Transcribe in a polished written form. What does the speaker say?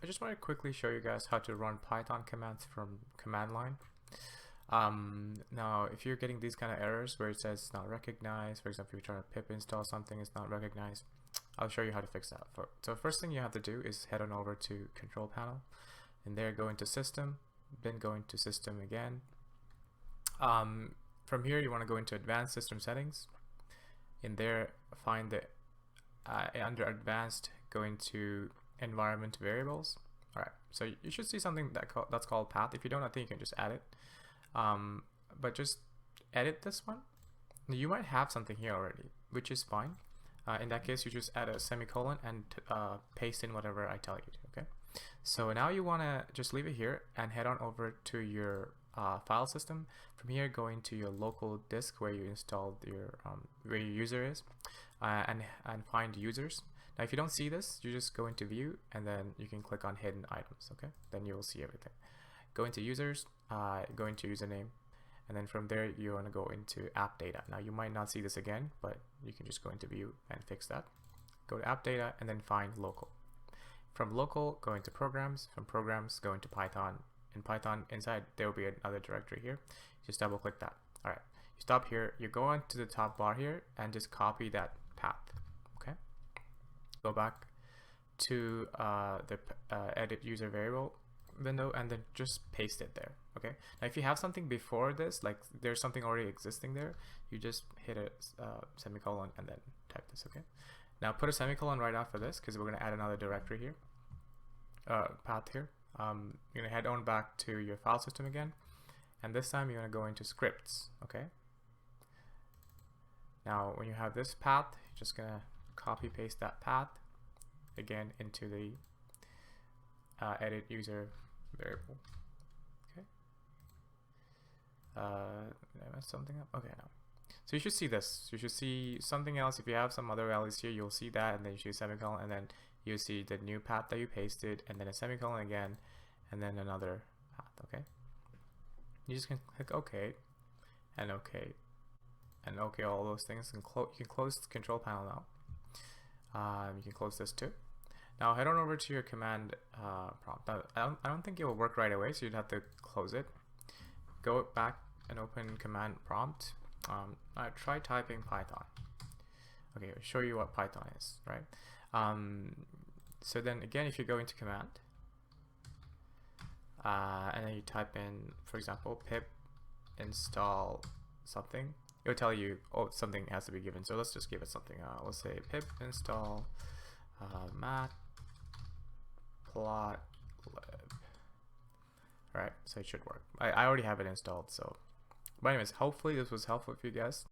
I just want to quickly show you guys how to run Python commands from command line. Now, if you're getting these kind of errors where it says it's not recognized, for example, if you're trying to pip install something, it's not recognized, I'll show you how to fix that. So first thing you have to do is head on over to control panel, and there go into system, then go into system again. From here you want to go into advanced system settings. In there, find the under advanced, go into environment variables. Alright, so you should see something that's called path. If you don't, I think you can just add it. But just edit this one. You might have something here already, which is fine. In that case, you just add a semicolon and paste in whatever I tell you to, okay? So now you want to just leave it here and head on over to your file system. From here, go into your local disk where you installed your where your user is, and find users. Now, if you don't see this, you just go into view and then you can click on hidden items, okay? Then you will see everything. Go into users, go into username, and then from there you want to go into app data. Now you might not see this again, but you can just go into view and fix that. Go to app data and then find local. From local, go into programs. From programs, go into Python. In Python, inside there will be another directory here. Just double click that. Alright, you stop here, you go on to the top bar here and just copy that path. Okay, go back to the edit user variable window and then just paste it there. Okay, now if you have something before this, like there's something already existing there, you just hit a semicolon and then type this. Okay, now put a semicolon right after this because we're going to add another directory here, path here. You're going to head on back to your file system again, and this time you're going to go into scripts. Okay, now when you have this path, you're just going to copy paste that path again into the edit user variable. Okay, did I mess something up? Okay, no. So you should see this. You should see something else. If you have some other values here, you'll see that, and then you should semicolon, and then you see the new path that you pasted, and then a semicolon again, and then another path. Okay, you just can click OK and OK and OK all those things, and you can close the control panel now. You can close this too. Now head on over to your command prompt. Now, I don't think it will work right away, so you'd have to close it. Go back and open command prompt. Try typing Python. Okay, I'll show you what Python is, right? So then again, if you go into command and then you type in, for example, pip install something, it'll tell you, oh, something has to be given. So let's just give it something. Let's say pip install matplotlib. Alright, so it should work. I already have it installed. So, but anyways, hopefully this was helpful for you guys.